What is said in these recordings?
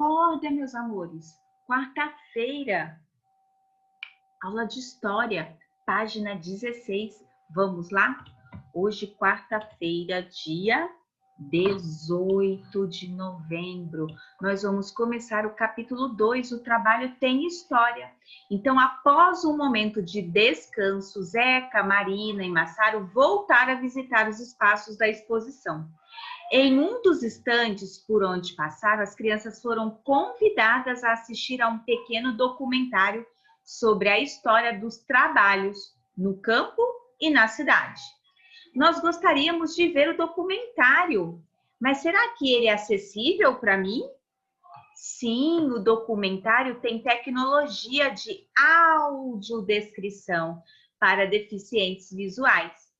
Acorda, meus amores. Quarta-feira, aula de história, página 16. Vamos lá? Hoje, quarta-feira, dia 18 de novembro, nós vamos começar o capítulo 2, o trabalho tem história. Então, após um momento de descanso, Zeca, Marina e Massaro voltaram a visitar os espaços da exposição. Em um dos estandes por onde passaram, as crianças foram convidadas a assistir a um pequeno documentário sobre a história dos trabalhos no campo e na cidade. Nós gostaríamos de ver o documentário, mas será que ele é acessível para mim? Sim, o documentário tem tecnologia de audiodescrição para deficientes visuais.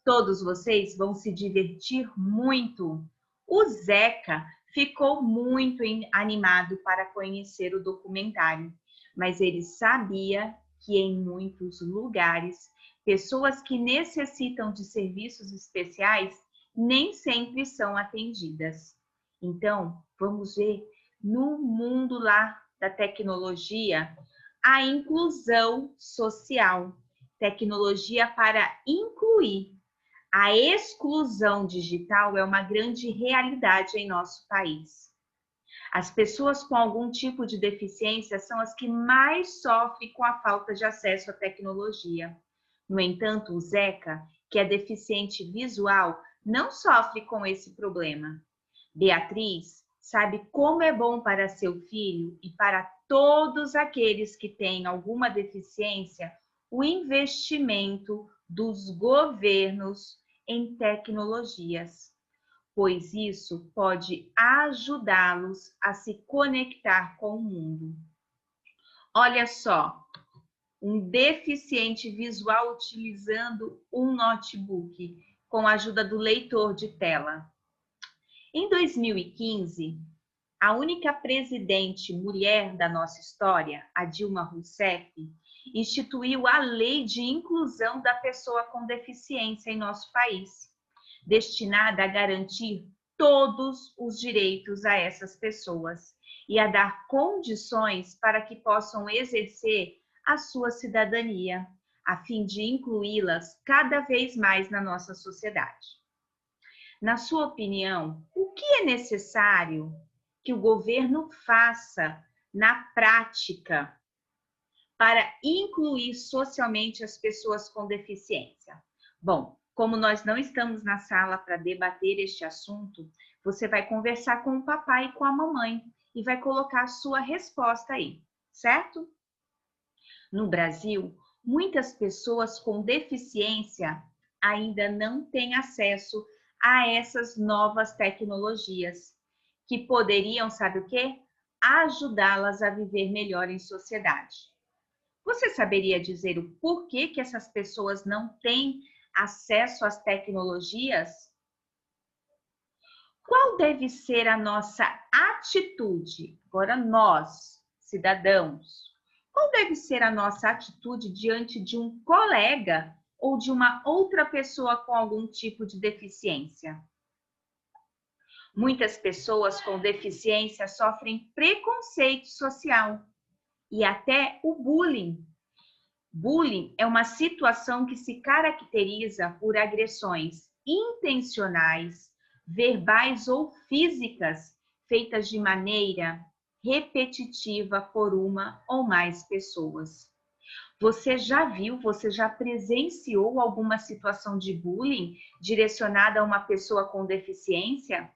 Todos vocês vão se divertir muito. O Zeca ficou muito animado para conhecer o documentário, mas ele sabia que em muitos lugares, pessoas que necessitam de serviços especiais nem sempre são atendidas. Então, vamos ver no mundo lá da tecnologia a inclusão social, tecnologia para incluir. A exclusão digital é uma grande realidade em nosso país. As pessoas com algum tipo de deficiência são as que mais sofrem com a falta de acesso à tecnologia. No entanto, o Zeca, que é deficiente visual, não sofre com esse problema. Beatriz sabe como é bom para seu filho e para todos aqueles que têm alguma deficiência o investimento dos governos em tecnologias, pois isso pode ajudá-los a se conectar com o mundo. Olha só, um deficiente visual utilizando um notebook com a ajuda do leitor de tela. Em 2015, a única presidente mulher da nossa história, a Dilma Rousseff, instituiu a Lei de Inclusão da Pessoa com Deficiência em nosso país, destinada a garantir todos os direitos a essas pessoas e a dar condições para que possam exercer a sua cidadania, a fim de incluí-las cada vez mais na nossa sociedade. Na sua opinião, o que é necessário que o governo faça na prática para incluir socialmente as pessoas com deficiência? Bom, como nós não estamos na sala para debater este assunto, você vai conversar com o papai e com a mamãe e vai colocar a sua resposta aí, certo? No Brasil, muitas pessoas com deficiência ainda não têm acesso a essas novas tecnologias, que poderiam, sabe o quê? Ajudá-las a viver melhor em sociedade. Você saberia dizer o porquê que essas pessoas não têm acesso às tecnologias? Qual deve ser a nossa atitude? Agora nós, cidadãos, qual deve ser a nossa atitude diante de um colega ou de uma outra pessoa com algum tipo de deficiência? Muitas pessoas com deficiência sofrem preconceito social e até o bullying. Bullying é uma situação que se caracteriza por agressões intencionais, verbais ou físicas, feitas de maneira repetitiva por uma ou mais pessoas. Você já viu, você já presenciou alguma situação de bullying direcionada a uma pessoa com deficiência?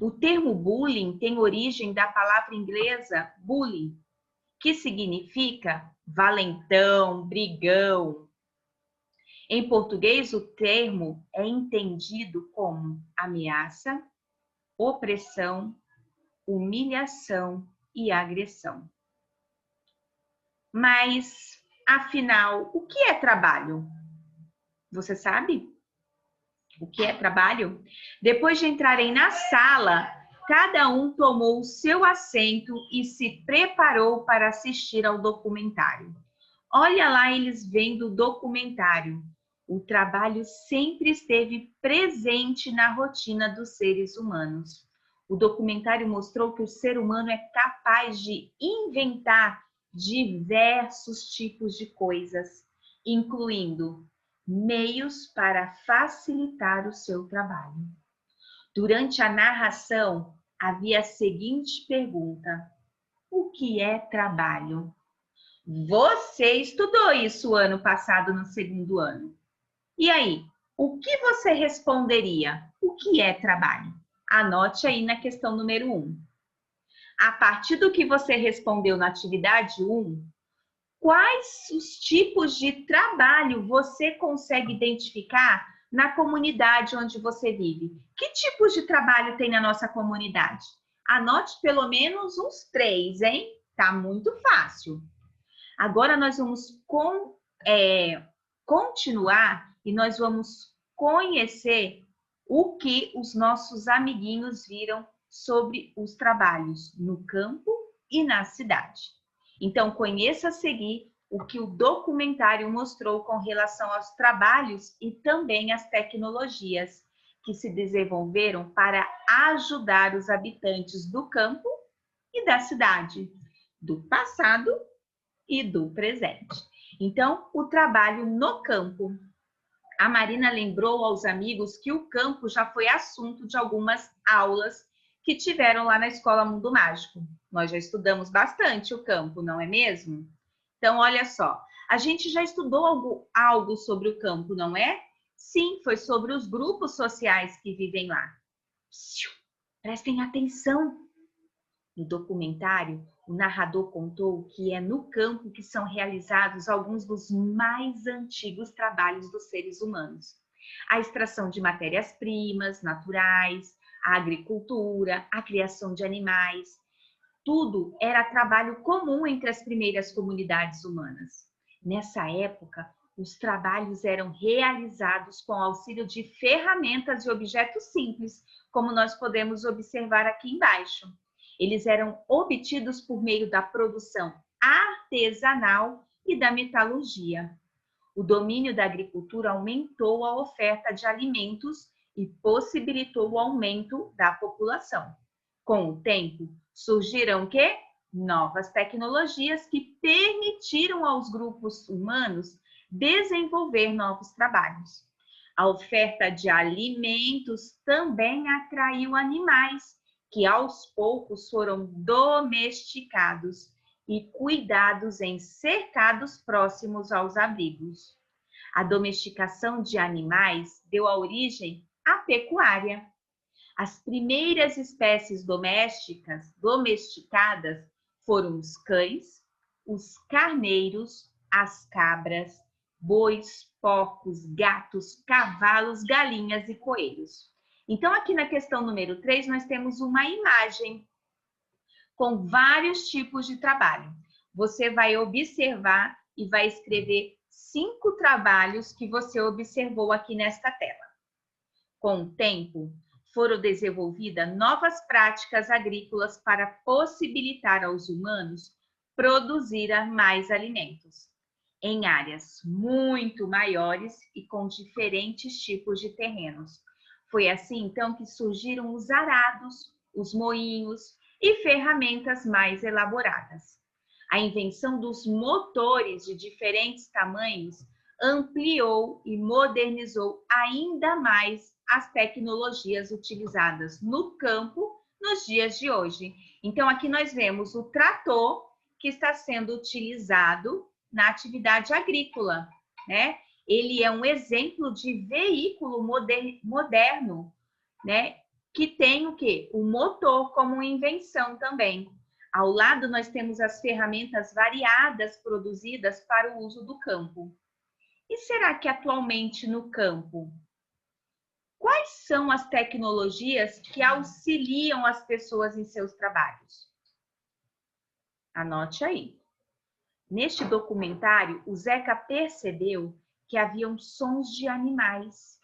O termo bullying tem origem da palavra inglesa bully, que significa valentão, brigão. Em português, o termo é entendido como ameaça, opressão, humilhação e agressão. Mas, afinal, o que é trabalho? Você sabe? O que é trabalho? Depois de entrarem na sala, cada um tomou o seu assento e se preparou para assistir ao documentário. Olha lá eles vendo o documentário. O trabalho sempre esteve presente na rotina dos seres humanos. O documentário mostrou que o ser humano é capaz de inventar diversos tipos de coisas, incluindo meios para facilitar o seu trabalho. Durante a narração, havia a seguinte pergunta: o que é trabalho? Você estudou isso ano passado no segundo ano. E aí, o que você responderia? O que é trabalho? Anote aí na questão número 1. A partir do que você respondeu na atividade 1, quais os tipos de trabalho você consegue identificar na comunidade onde você vive? Que tipos de trabalho tem na nossa comunidade? Anote pelo menos uns 3, hein? Tá muito fácil. Agora nós vamos continuar e nós vamos conhecer o que os nossos amiguinhos viram sobre os trabalhos no campo e na cidade. Então, conheça a seguir o que o documentário mostrou com relação aos trabalhos e também às tecnologias que se desenvolveram para ajudar os habitantes do campo e da cidade, do passado e do presente. Então, o trabalho no campo. A Marina lembrou aos amigos que o campo já foi assunto de algumas aulas que tiveram lá na Escola Mundo Mágico. Nós já estudamos bastante o campo, não é mesmo? Então, olha só, a gente já estudou algo sobre o campo, não é? Sim, foi sobre os grupos sociais que vivem lá. Prestem atenção. No documentário, o narrador contou que é no campo que são realizados alguns dos mais antigos trabalhos dos seres humanos. A extração de matérias-primas naturais, a agricultura, a criação de animais. Tudo era trabalho comum entre as primeiras comunidades humanas. Nessa época, os trabalhos eram realizados com auxílio de ferramentas e objetos simples, como nós podemos observar aqui embaixo. Eles eram obtidos por meio da produção artesanal e da metalurgia. O domínio da agricultura aumentou a oferta de alimentos e possibilitou o aumento da população. Com o tempo, surgiram o quê? Novas tecnologias que permitiram aos grupos humanos desenvolver novos trabalhos. A oferta de alimentos também atraiu animais, que aos poucos foram domesticados e cuidados em cercados próximos aos abrigos. A domesticação de animais deu origem à pecuária. As primeiras espécies domesticadas foram os cães, os carneiros, as cabras, bois, porcos, gatos, cavalos, galinhas e coelhos. Então, aqui na questão número 3, nós temos uma imagem com vários tipos de trabalho. Você vai observar e vai escrever 5 trabalhos que você observou aqui nesta tela. Com o tempo, foram desenvolvidas novas práticas agrícolas para possibilitar aos humanos produzir mais alimentos, em áreas muito maiores e com diferentes tipos de terrenos. Foi assim, então, que surgiram os arados, os moinhos e ferramentas mais elaboradas. A invenção dos motores de diferentes tamanhos ampliou e modernizou ainda mais as tecnologias utilizadas no campo nos dias de hoje. Então, aqui nós vemos o trator que está sendo utilizado na atividade agrícola, né? Ele é um exemplo de veículo moderno, né? Que tem o quê? O motor como invenção também. Ao lado, nós temos as ferramentas variadas produzidas para o uso do campo. E será que atualmente no campo, quais são as tecnologias que auxiliam as pessoas em seus trabalhos? Anote aí. Neste documentário, o Zeca percebeu que haviam sons de animais.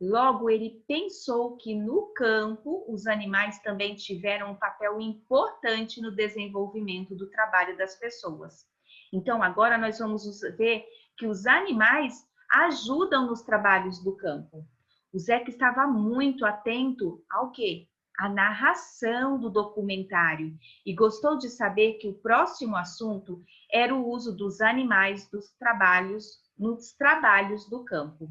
Logo, ele pensou que no campo, os animais também tiveram um papel importante no desenvolvimento do trabalho das pessoas. Então, agora nós vamos ver que os animais ajudam nos trabalhos do campo. O Zeca estava muito atento ao quê? a narração do documentário e gostou de saber que o próximo assunto era o uso dos animais nos trabalhos do campo.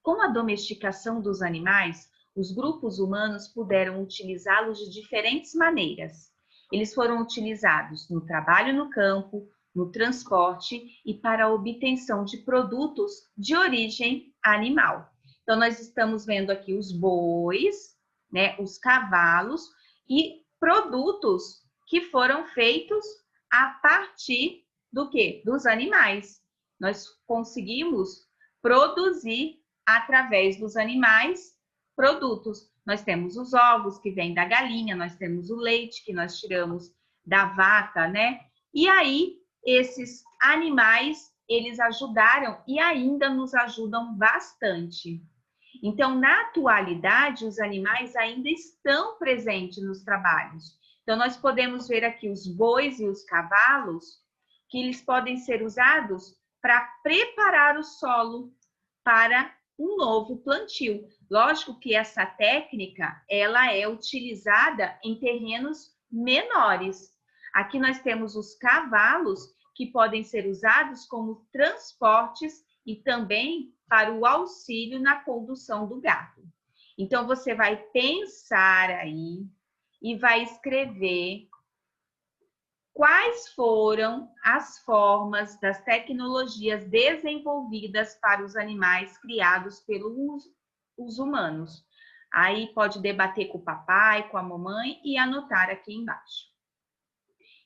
Com a domesticação dos animais, os grupos humanos puderam utilizá-los de diferentes maneiras. Eles foram utilizados no trabalho no campo, no transporte e para a obtenção de produtos de origem animal. Então, nós estamos vendo aqui os bois, né, os cavalos e produtos que foram feitos a partir do quê? Dos animais. Nós conseguimos produzir através dos animais produtos. Nós temos os ovos que vêm da galinha, nós temos o leite que nós tiramos da vaca, né? E aí esses animais, eles ajudaram e ainda nos ajudam bastante. Então, na atualidade, os animais ainda estão presentes nos trabalhos. Então, nós podemos ver aqui os bois e os cavalos, que eles podem ser usados para preparar o solo para um novo plantio. Lógico que essa técnica, ela é utilizada em terrenos menores. Aqui nós temos os cavalos, que podem ser usados como transportes e também para o auxílio na condução do gado. Então, você vai pensar aí e vai escrever quais foram as formas das tecnologias desenvolvidas para os animais criados pelos humanos. Aí pode debater com o papai, com a mamãe e anotar aqui embaixo.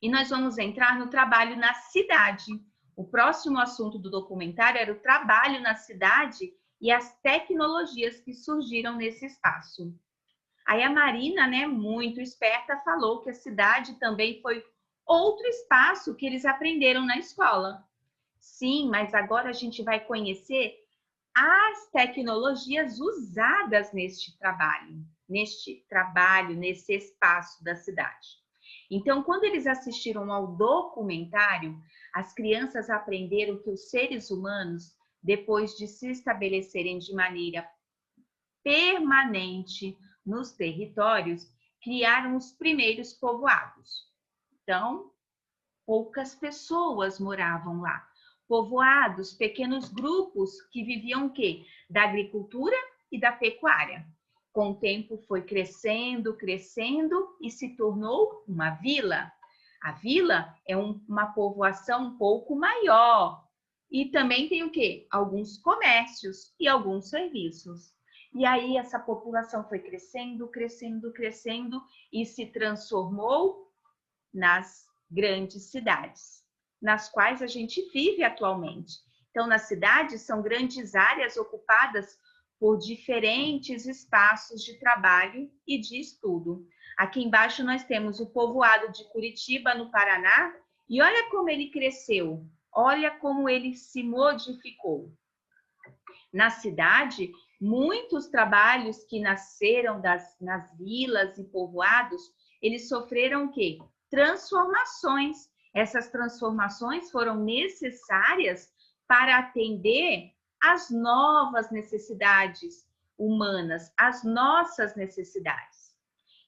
E nós vamos entrar no trabalho na cidade. O próximo assunto do documentário era o trabalho na cidade e as tecnologias que surgiram nesse espaço. Aí a Marina, né, muito esperta, falou que a cidade também foi outro espaço que eles aprenderam na escola. Sim, mas agora a gente vai conhecer as tecnologias usadas nesse trabalho, nesse espaço da cidade. Então, quando eles assistiram ao documentário, as crianças aprenderam que os seres humanos, depois de se estabelecerem de maneira permanente nos territórios, criaram os primeiros povoados. Então, poucas pessoas moravam lá. Povoados, pequenos grupos que viviam o quê? Da agricultura e da pecuária. Com o tempo foi crescendo, crescendo e se tornou uma vila. A vila é uma povoação um pouco maior. E também tem o quê? Alguns comércios e alguns serviços. E aí essa população foi crescendo, crescendo, crescendo e se transformou nas grandes cidades, nas quais a gente vive atualmente. Então, nas cidades são grandes áreas ocupadas por diferentes espaços de trabalho e de estudo. Aqui embaixo nós temos o povoado de Curitiba, no Paraná, e olha como ele cresceu, olha como ele se modificou. Na cidade, muitos trabalhos que nasceram nas vilas e povoados, eles sofreram o quê? Transformações. Essas transformações foram necessárias para atender às novas necessidades humanas, às nossas necessidades.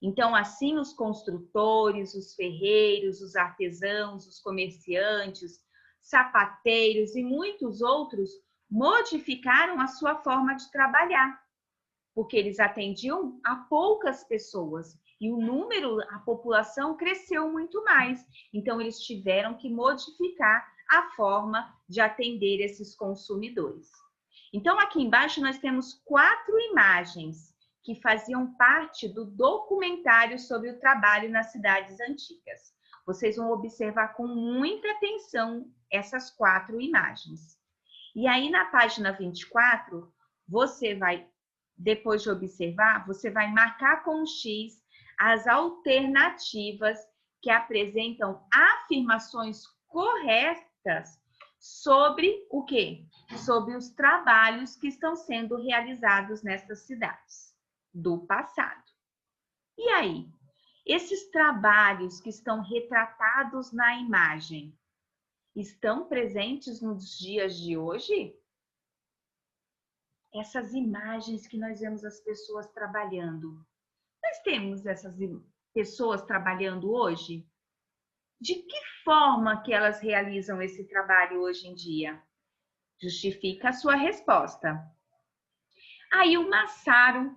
Então, assim, os construtores, os ferreiros, os artesãos, os comerciantes, sapateiros e muitos outros modificaram a sua forma de trabalhar, porque eles atendiam a poucas pessoas e o número, a população cresceu muito mais. Então, eles tiveram que modificar a forma de atender esses consumidores. Então, aqui embaixo nós temos 4 imagens que faziam parte do documentário sobre o trabalho nas cidades antigas. Vocês vão observar com muita atenção essas 4 imagens. E aí, na página 24, você vai, depois de observar, você vai marcar com um X as alternativas que apresentam afirmações corretas sobre o quê? Sobre os trabalhos que estão sendo realizados nessas cidades do passado. E aí, esses trabalhos que estão retratados na imagem estão presentes nos dias de hoje? Essas imagens que nós vemos as pessoas trabalhando, nós temos essas pessoas trabalhando hoje? De que forma que elas realizam esse trabalho hoje em dia? Justifica a sua resposta. Aí o Massaro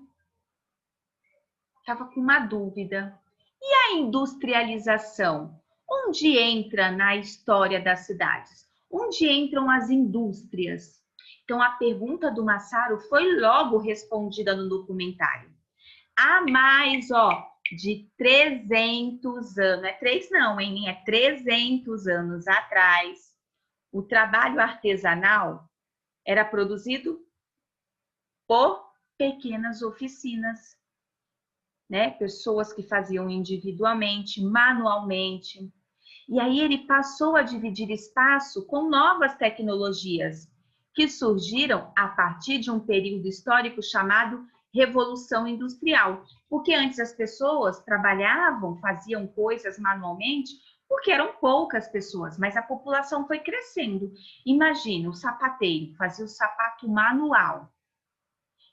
estava com uma dúvida. E a industrialização? Onde entra na história das cidades? Onde entram as indústrias? Então, a pergunta do Massaro foi logo respondida no documentário. Há mais, de 300 anos, não é 3 não, hein? É 300 anos atrás, o trabalho artesanal era produzido por pequenas oficinas, né? Pessoas que faziam individualmente, manualmente. E aí ele passou a dividir espaço com novas tecnologias que surgiram a partir de um período histórico chamado Revolução Industrial. Porque antes as pessoas trabalhavam, faziam coisas manualmente, porque eram poucas pessoas, mas a população foi crescendo. Imagina, o sapateiro fazia o sapato manual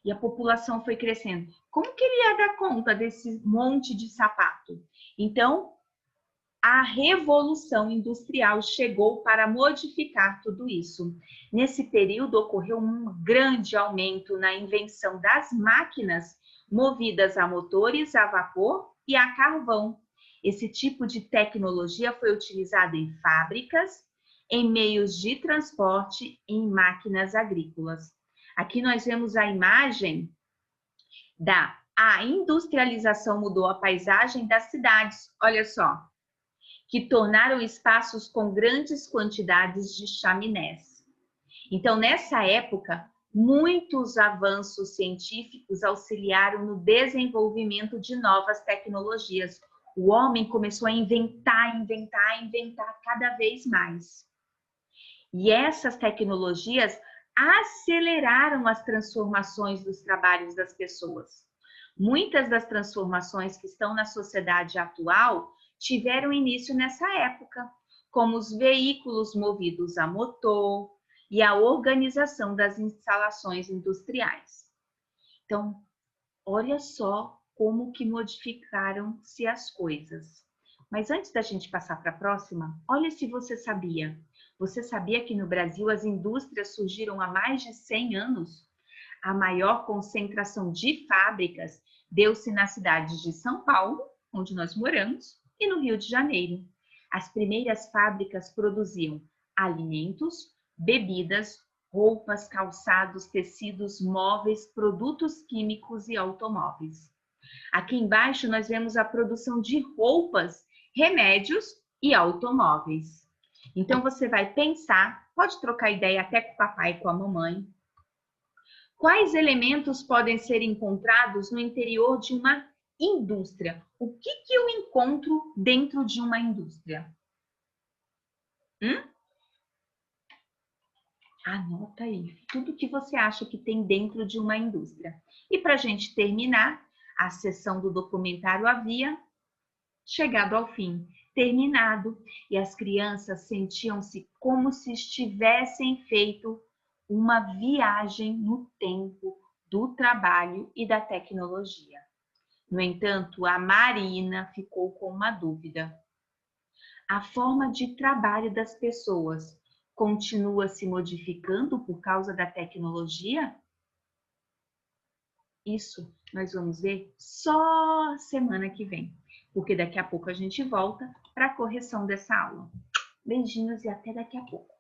e a população foi crescendo. Como que ele ia dar conta desse monte de sapato? Então, a Revolução Industrial chegou para modificar tudo isso. Nesse período, ocorreu um grande aumento na invenção das máquinas movidas a motores a vapor e a carvão. Esse tipo de tecnologia foi utilizado em fábricas, em meios de transporte e em máquinas agrícolas. Aqui nós vemos a imagem a industrialização mudou a paisagem das cidades. Olha só, que tornaram espaços com grandes quantidades de chaminés. Então, nessa época, muitos avanços científicos auxiliaram no desenvolvimento de novas tecnologias. O homem começou a inventar cada vez mais. E essas tecnologias aceleraram as transformações dos trabalhos das pessoas. Muitas das transformações que estão na sociedade atual tiveram início nessa época, como os veículos movidos a motor e a organização das instalações industriais. Então, olha só como que modificaram-se as coisas. Mas antes da gente passar para a próxima, olha se você sabia. Você sabia que no Brasil as indústrias surgiram há mais de 100 anos? A maior concentração de fábricas deu-se nas cidades de São Paulo, onde nós moramos, e no Rio de Janeiro. As primeiras fábricas produziam alimentos, bebidas, roupas, calçados, tecidos, móveis, produtos químicos e automóveis. Aqui embaixo nós vemos a produção de roupas, remédios e automóveis. Então você vai pensar, pode trocar ideia até com o papai e com a mamãe. Quais elementos podem ser encontrados no interior de uma indústria? O que eu encontro dentro de uma indústria? Anota aí tudo que você acha que tem dentro de uma indústria. E para a gente terminar, a sessão do documentário havia chegado ao fim, terminado, e as crianças sentiam-se como se estivessem feito uma viagem no tempo do trabalho e da tecnologia. No entanto, a Marina ficou com uma dúvida. A forma de trabalho das pessoas continua se modificando por causa da tecnologia? Isso nós vamos ver só semana que vem, porque daqui a pouco a gente volta para a correção dessa aula. Beijinhos e até daqui a pouco.